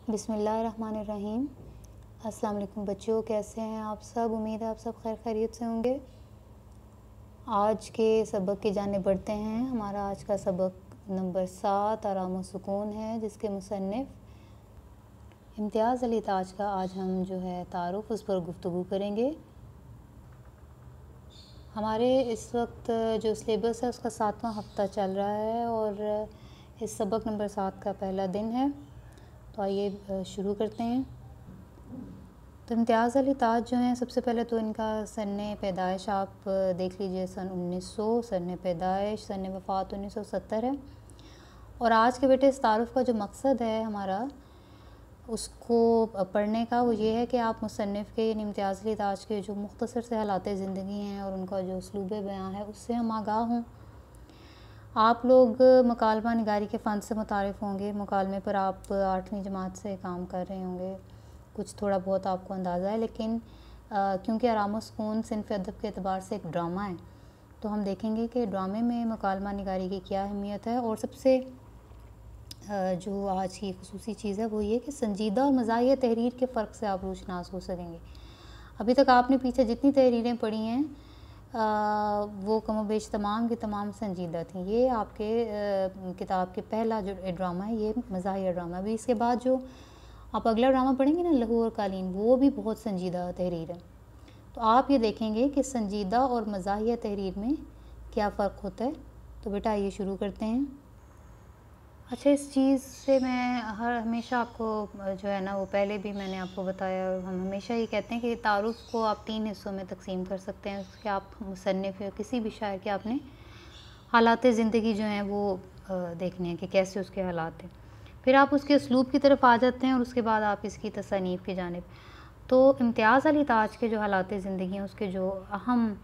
बिस्मिल्लाहिर्रहमानिर्रहीम। अस्सलाम वालेकुम बच्चों, कैसे हैं आप सब? उम्मीद है आप सब खैर खैरियत से होंगे। आज के सबक की जानिब बढ़ते हैं। हमारा आज का सबक नंबर 7 आराम व सुकून है, जिसके मुसन्निफ़ इम्तियाज़ अली ताज का आज हम जो है तारुफ़ उस पर गुफ्तगू करेंगे। हमारे इस वक्त जो सिलेबस है उसका 7वां हफ्ता चल रहा है और इस सबक नंबर 7 का पहला दिन है। तो आइए शुरू करते हैं। तो इम्तियाज़ अली ताज जो हैं, सबसे पहले तो इनका सन्ने पैदाइश आप देख लीजिए, सन 1900 सन्ने पैदाइश, सन्ने वफ़ात 1970 है। और आज के बेटे इस तारुफ़ का जो मकसद है हमारा उसको पढ़ने का, वो ये है कि आप मुसन्निफ़ के यानी इम्तियाज़ अली ताज के जो मुख्तसर से हालात ज़िंदगी हैं और उनका जो उसलूब बयां है उससे हम आगाह हों। आप लोग मुकालमा निगारी के फ़न से मुतारिफ़ होंगे। मुकालमे पर आप 8वीं जमात से काम कर रहे होंगे, कुछ थोड़ा बहुत आपको अंदाज़ा है। लेकिन क्योंकि आराम व सुकून सिन्फ़ अदब के अतबार से एक ड्रामा है, तो हम देखेंगे कि ड्रामे में मुकालमा निगारी की क्या अहमियत है। और सबसे जो आज की ख़ुसूसी चीज़ है वो ये कि संजीदा और मज़ाहिया तहरीर के फ़र्क से आप रोशनास हो सकेंगे। अभी तक आपने पीछे जितनी तहरीरें पढ़ी हैं वो कमोबेश तमाम की तमाम संजीदा थी। ये आपके किताब के पहला जो ड्रामा है ये मज़ाहिया ड्रामा है। अभी इसके बाद जो आप अगला ड्रामा पढ़ेंगे ना, लहू और कालीन, वो भी बहुत संजीदा तहरीर है। तो आप ये देखेंगे कि संजीदा और मज़ाहिया तहरीर में क्या फ़र्क होता है। तो बेटा ये शुरू करते हैं। अच्छा, इस चीज़ से मैं हमेशा आपको जो है ना, वो पहले भी मैंने आपको बताया, हम हमेशा ये कहते हैं कि तारुफ़ को आप 3 हिस्सों में तकसीम कर सकते हैं। उसके आप मुसन्निफ़ या किसी भी शायर के आपने हालात ज़िंदगी जो हैं वो देखने हैं कि कैसे उसके हालात हैं। फिर आप उसके उसलूब की तरफ आ जाते हैं और उसके बाद आप इसकी तसनीफ़ की जानिब। तो इम्तियाज़ अली ताज के जो हालात ज़िंदगी हैं उसके जो अहम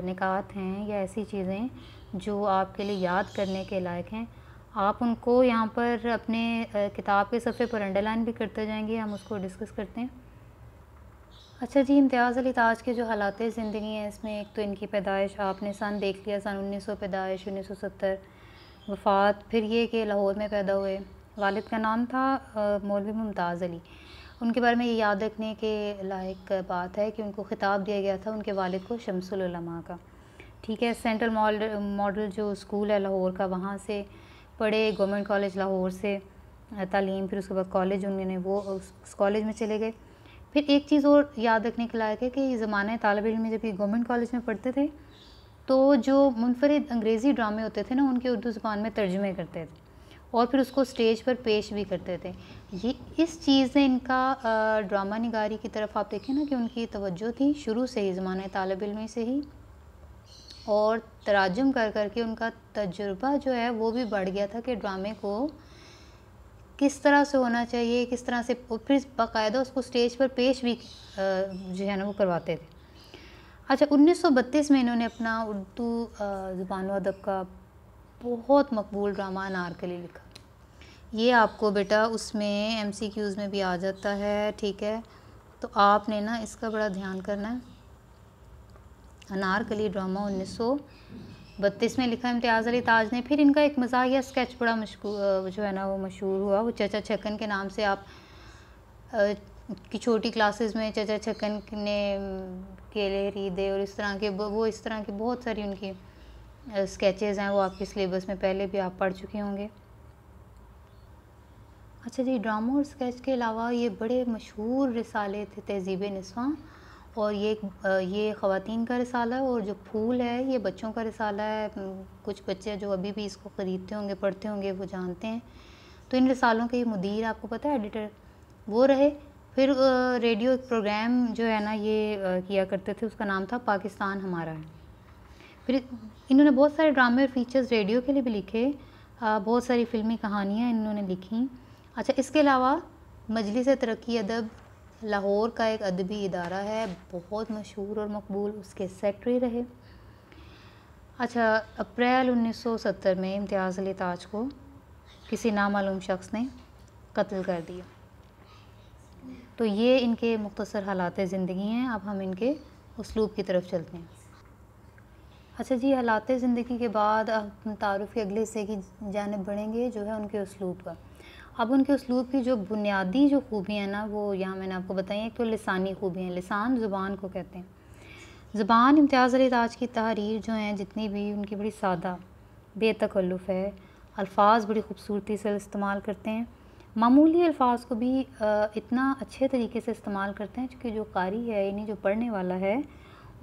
निकात हैं या ऐसी चीज़ें जो आपके लिए याद करने के लायक हैं, आप उनको यहाँ पर अपने किताब के सफ़े पर अंडरलाइन भी करते जाएंगे। हम उसको डिस्कस करते हैं। अच्छा जी, इम्तियाज़ अली ताज के जो हालात ज़िंदगी हैं इसमें एक तो इनकी पैदाइश आपने सन देख लिया, सन 1900 पैदाइश, 1970 वफ़ात। फिर ये कि लाहौर में पैदा हुए। वालिद का नाम था मौलवी मुमताज़ अली। उनके बारे में ये याद रखने के लायक बात है कि उनको ख़िताब दिया गया था उनके वालिद को शम्सुल उलमा का। ठीक है, सेंट्रल मॉडल जो स्कूल है लाहौर का, वहाँ से पढ़े, गवर्नमेंट कॉलेज लाहौर से तालीम, फिर उसके बाद कॉलेज उन्होंने वो उस कॉलेज में चले गए। फिर एक चीज़ और याद रखने के लायक है कि ज़माने तालिब इल्म में जब ये गवर्नमेंट कॉलेज में पढ़ते थे तो जो मुनफरिद अंग्रेज़ी ड्रामे होते थे ना, उनके उर्दू ज़बान में तर्जुमे करते थे और फिर उसको स्टेज पर पेश भी करते थे। ये इस चीज़ ने इनका ड्रामा निगारी की तरफ आप देखें ना कि उनकी तवज्जो थी शुरू से ही, ज़माने तालिब इल्म से ही, और तराजुम कर कर के उनका तजुर्बा जो है वो भी बढ़ गया था कि ड्रामे को किस तरह से होना चाहिए, किस तरह से, फिर बाकायदा उसको स्टेज पर पेश भी जो है ना वो करवाते थे। अच्छा, 1932 में इन्होंने अपना उर्दू ज़ुबान व अदब का बहुत मकबूल ड्रामा अनारकली लिखा। ये आपको बेटा उसमें MCQs में भी आ जाता है। ठीक है, तो आपने ना इसका बड़ा ध्यान करना है। अनारकली ड्रामा 1932 में लिखा इम्तियाज़ अली ताज ने। फिर इनका एक मज़ाहिया स्केच बड़ा मशहूर जो है ना वो मशहूर हुआ, वो चचा छक्कन के नाम से। आप की छोटी क्लासेस में चचा छक्कन ने केले खरीदे और इस तरह के इस तरह की बहुत सारी उनकी स्केचेज़ हैं, वो आपके सिलेबस में पहले भी आप पढ़ चुके होंगे। अच्छा जी, ड्रामा और स्केच के अलावा ये बड़े मशहूर रिसाले थे तहज़ीब निस्वां, और ये ख़वातीन का रिसाला है, और जो फूल है ये बच्चों का रिसाला है। कुछ बच्चे जो अभी भी इसको ख़रीदते होंगे, पढ़ते होंगे, वो जानते हैं। तो इन रिसालों के मुदीर आपको पता है, एडिटर वो रहे। फिर रेडियो प्रोग्राम जो है ना ये किया करते थे, उसका नाम था पाकिस्तान हमारा है। फिर इन्होंने बहुत सारे ड्रामे और फीचर्स रेडियो के लिए भी लिखे, बहुत सारी फ़िल्मी कहानियाँ इन्होंने लिखी। अच्छा, इसके अलावा मजलिस तरक्की अदब लाहौर का एक अदबी इदारा है, बहुत मशहूर और मकबूल, उसके सेक्रेटरी रहे। अच्छा, अप्रैल 1970 में इम्तियाज़ अली ताज को किसी नामालूम शख्स ने कत्ल कर दिया। तो ये इनके मुख्तसर हालात ज़िंदगी हैं। अब हम इनके उसलूब की तरफ चलते हैं। अच्छा जी, हालात ज़िंदगी के बाद हम तारुफ़ के अगले हिस्से की जानिब बढ़ेंगे जो है उनके उसलूब का। अब उनके उसलूब की जो बुनियादी जो खूबियाँ हैं ना, वो यहाँ मैंने आपको बताई हैं। तो लिसानी खूबियाँ, लिसान ज़ुबान को कहते हैं। ज़ुबान इम्तियाज़ अली ताज की तहरीर जो हैं जितनी भी, उनकी बड़ी सादा बेतकल्लुफ़ है। अल्फाज बड़ी खूबसूरती से इस्तेमाल करते हैं। मामूली अल्फाज को भी इतना अच्छे तरीके से इस्तेमाल करते हैं क्योंकि जो कारी है, यानी जो पढ़ने वाला है,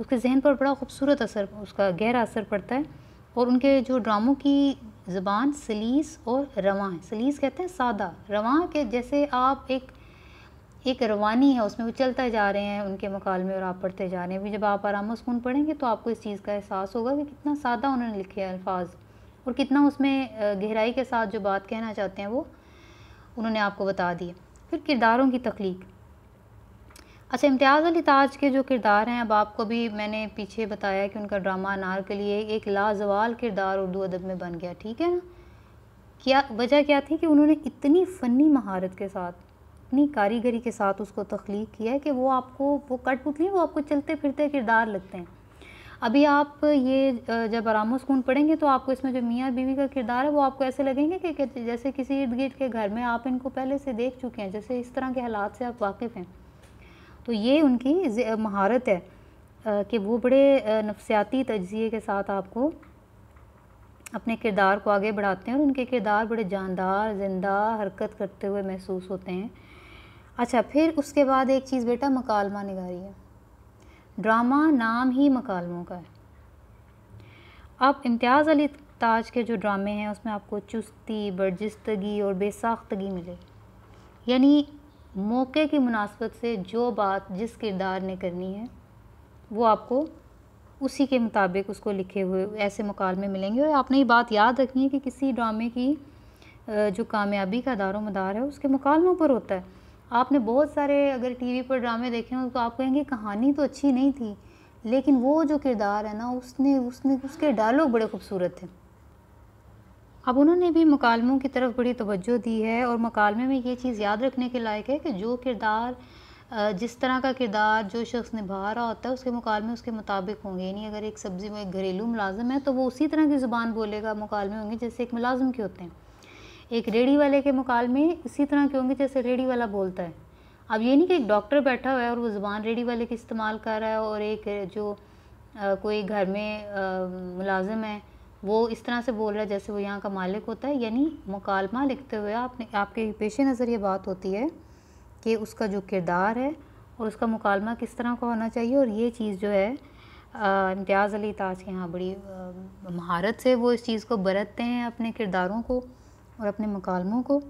उसके जहन पर बड़ा खूबसूरत असर, उसका गहरा असर पड़ता है। और उनके जो ड्रामों की ज़ुबान सलीस और रवां है। सलीस कहते हैं सादा, रवां के जैसे आप एक रवानी है, उसमें वो चलते जा रहे हैं उनके मुकालमे और आप पढ़ते जा रहे हैं। अभी जब आप आराम सुकून पढ़ेंगे तो आपको इस चीज़ का एहसास होगा कि कितना सादा उन्होंने लिखे हैं अल्फाज, और कितना उसमें गहराई के साथ जो बात कहना चाहते हैं वो उन्होंने आपको बता दिया। फिर किरदारों की तख्लीक। अच्छा, इम्तियाज़ अली ताज के जो किरदार हैं, अब आपको भी मैंने पीछे बताया कि उनका ड्रामा अनारकली एक लाजवाल किरदार उर्दू अदब में बन गया, ठीक है ना। क्या वजह क्या थी कि उन्होंने इतनी फ़नी महारत के साथ, इतनी कारीगरी के साथ उसको तख्लीक किया है कि वो आपको, वो कठपुतली, वो आपको चलते फिरते किरदार लगते हैं। अभी आप ये जब आराम सुकून पढ़ेंगे तो आपको इसमें जो मियाँ बीवी का किरदार है वो आपको ऐसे लगेंगे कि जैसे किसी इर्द गिर्द के घर में आप इनको पहले से देख चुके हैं, जैसे इस तरह के हालात से आप वाकिफ़ हैं। तो ये उनकी महारत है कि वो बड़े नफ्सियाती तज्ज़िये के साथ आपको अपने किरदार को आगे बढ़ाते हैं और उनके किरदार बड़े जानदार, ज़िंदा, हरकत करते हुए महसूस होते हैं। अच्छा, फिर उसके बाद एक चीज़ बेटा, मकालमा निगारी है। ड्रामा नाम ही मकालमों का है। अब इम्तियाज़ अली ताज के जो ड्रामे हैं उसमें आपको चुस्ती, बर्जिस्तगी और बेसाख्तगी मिलेगी, यानी मौके की मुनासबत से जो बात जिस किरदार ने करनी है वो आपको उसी के मुताबिक उसको लिखे हुए ऐसे मुकालमे मिलेंगे। और आपने ये बात याद रखनी है कि किसी ड्रामे की जो कामयाबी का दारोमदार है उसके मुकालमों पर होता है। आपने बहुत सारे अगर टीवी पर ड्रामे देखे हों तो आप कहेंगे कहानी तो अच्छी नहीं थी, लेकिन वो जो किरदार है ना, उसके डायलॉग बड़े खूबसूरत थे। अब उन्होंने भी मुकालमों की तरफ बड़ी तवज्जो दी है और मुकालमे में ये चीज़ याद रखने के लायक है कि जो किरदार, जिस तरह का किरदार जो शख्स निभा रहा होता है उसके मुकालमे उसके मुताबिक होंगे। यानी अगर एक सब्ज़ी में एक घरेलू मुलाजिम है तो वो उसी तरह की ज़ुबान बोलेगा, मुकालमे होंगे जैसे एक मुलाजिम के होते हैं। एक रेडी वाले के मुकालमे इसी तरह के होंगे जैसे रेडी वाला बोलता है। अब ये नहीं कि एक डॉक्टर बैठा हुआ है और वो ज़ुबान रेडी वाले की इस्तेमाल कर रहा है और एक जो कोई घर में मुलाजिम है वो इस तरह से बोल रहा है जैसे वो यहाँ का मालिक होता है। यानी मुकालमा लिखते हुए आपके पेश नज़र ये बात होती है कि उसका जो किरदार है और उसका मुकालमा किस तरह का होना चाहिए। और ये चीज़ जो है इम्तियाज़ अली ताज के यहाँ बड़ी महारत से वो इस चीज़ को बरतते हैं, अपने किरदारों को और अपने मुकालमों को।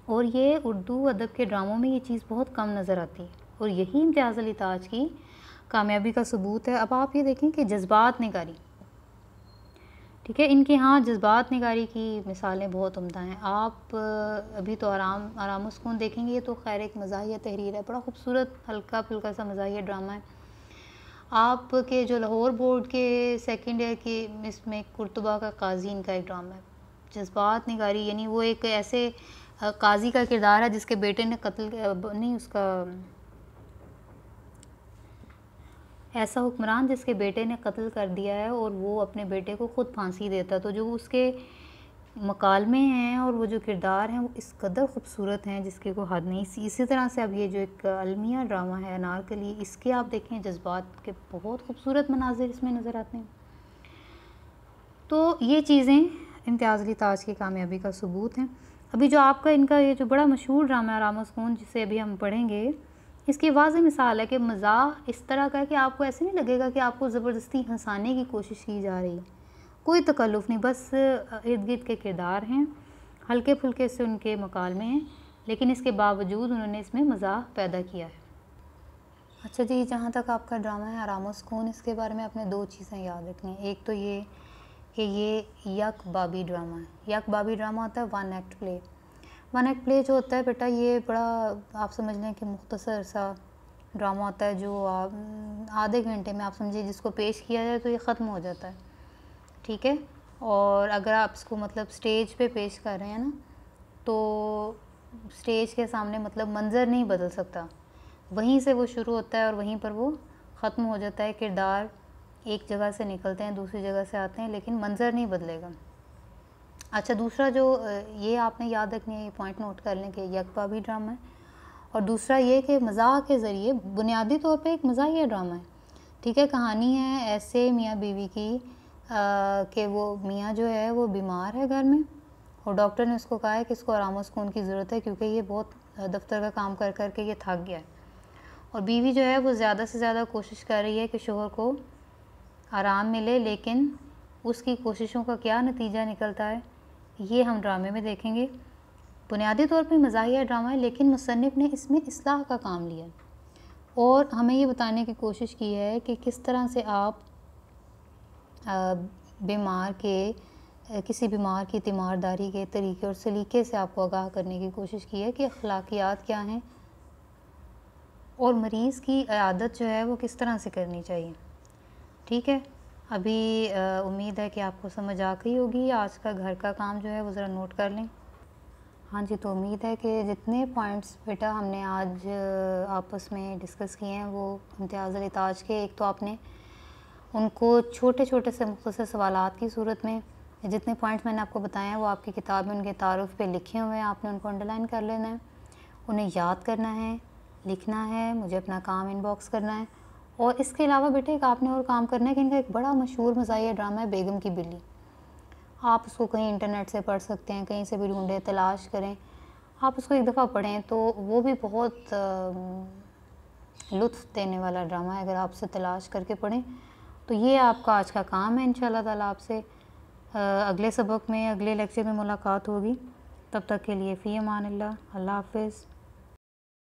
और ये उर्दू अदब के ड्रामों में ये चीज़ बहुत कम नज़र आती है और यही इम्तियाज़ अली ताज की कामयाबी का सबूत है। अब आप ये देखें कि जज्बात निगारी, ठीक है, इनके यहाँ जज्बात निगारी की मिसालें बहुत उम्दा हैं। आप अभी तो आराम सुकून देखेंगे, ये तो खैर एक मज़ाहिया तहरीर है, बड़ा खूबसूरत हल्का फुल्का सा मज़ाहिया ड्रामा है। आपके जो लाहौर बोर्ड के सेकंड ईयर की इसमें कुर्तुबा का काजी इनका एक ड्रामा है, जज्बात निगारी। यानी वो एक ऐसे काजी का किरदार है जिसके बेटे ने कत्ल नहीं, उसका ऐसा हुक्मरान जिसके बेटे ने कत्ल कर दिया है और वो अपने बेटे को ख़ुद फांसी देता है। तो जो उसके मकालमे हैं और वो जो किरदार हैं वो इस कदर ख़ूबसूरत हैं जिसकी कोई हद नहीं। इसी तरह से अब ये जो एक अलमिया ड्रामा है अनारकली, इसके आप देखें जज्बात के बहुत खूबसूरत मनाजिर इसमें नज़र आते हैं। तो ये चीज़ें इम्तियाज़ अली ताज की कामयाबी का सबूत हैं। अभी जो आपका इनका ये जो बड़ा मशहूर ड्रामा है आराम सुकून, जिसे अभी हम पढ़ेंगे, इसकी वाज़ेह मिसाल है कि मज़ाक इस तरह का है कि आपको ऐसे नहीं लगेगा कि आपको ज़बरदस्ती हंसाने की कोशिश की जा रही है, कोई तकल्लुफ़ नहीं, बस इर्द गिर्द के किरदार हैं, हल्के फुल्के से उनके मुकालमे हैं, लेकिन इसके बावजूद उन्होंने इसमें मज़ाक पैदा किया है। अच्छा जी, जहाँ तक आपका ड्रामा है आराम सुकून, इसके बारे में आपने दो चीज़ें याद रखनी है। एक तो ये कि ये यक बाबी ड्रामा है। यक बाबी ड्रामा होता है one act play. One act play जो होता है बेटा, ये बड़ा आप समझ लें कि मुख्तसर सा ड्रामा होता है जो आप आधे घंटे में आप समझिए जिसको पेश किया जाए तो ये ख़त्म हो जाता है, ठीक है। और अगर आप इसको मतलब स्टेज पे पेश कर रहे हैं ना, तो स्टेज के सामने मतलब मंज़र नहीं बदल सकता, वहीं से वो शुरू होता है और वहीं पर वो ख़त्म हो जाता है। किरदार एक जगह से निकलते हैं, दूसरी जगह से आते हैं, लेकिन मंज़र नहीं बदलेगा। अच्छा, दूसरा जो ये आपने याद रखनी है, ये पॉइंट नोट कर लें कि यकपा भी ड्रामा है, और दूसरा ये कि मज़ाक के ज़रिए बुनियादी तौर पे एक मज़ाहिया ड्रामा है, ठीक है। कहानी है ऐसे मियाँ बीवी की कि वो मियाँ जो है वो बीमार है घर में, और डॉक्टर ने उसको कहा है कि इसको आराम और सुकून की ज़रूरत है, क्योंकि ये बहुत दफ्तर का काम कर कर के ये थक गया है। और बीवी जो है वो ज़्यादा से ज़्यादा कोशिश कर रही है कि शोहर को आराम मिले, लेकिन उसकी कोशिशों का क्या नतीजा निकलता है ये हम ड्रामे में देखेंगे। बुनियादी तौर पे मज़ाहिया ड्रामा है, लेकिन मुसन्निफ़ ने इसमें इस्लाह का काम लिया और हमें ये बताने की कोशिश की है कि किस तरह से आप बीमार के किसी बीमार की तीमारदारी के तरीके और सलीके से आपको आगाह करने की कोशिश की है कि अखलाकियात क्या हैं और मरीज़ की आदत जो है वो किस तरह से करनी चाहिए, ठीक है। अभी उम्मीद है कि आपको समझ आ गई होगी। आज का घर का काम जो है वो ज़रा नोट कर लें। हाँ जी, तो उम्मीद है कि जितने पॉइंट्स बेटा हमने आज आपस में डिस्कस किए हैं वो इम्तियाज़ ताज के, एक तो आपने उनको छोटे छोटे से मुख्तसर सवालात की सूरत में जितने पॉइंट्स मैंने आपको बताए हैं वो आपकी किताब में उनके तारुफ़ पे लिखे हुए हैं, आपने उनको अंडरलाइन कर लेना है, उन्हें याद करना है, लिखना है, मुझे अपना काम इनबॉक्स करना है। और इसके अलावा बेटे एक आपने और काम करना है कि इनका एक बड़ा मशहूर मज़ाहिया ड्रामा है बेगम की बिल्ली। आप उसको कहीं इंटरनेट से पढ़ सकते हैं, कहीं से भी ढूंढें, तलाश करें, आप उसको एक दफ़ा पढ़ें तो वो भी बहुत लुत्फ़ देने वाला ड्रामा है अगर आप उसे तलाश करके पढ़ें। तो ये आपका आज का काम है। इंशाल्लाह ताला आपसे अगले सबक में, अगले लेक्चर में मुलाकात होगी। तब तक के लिए फ़ी अमान अल्लाह, अल्लाह हाफ़िज़।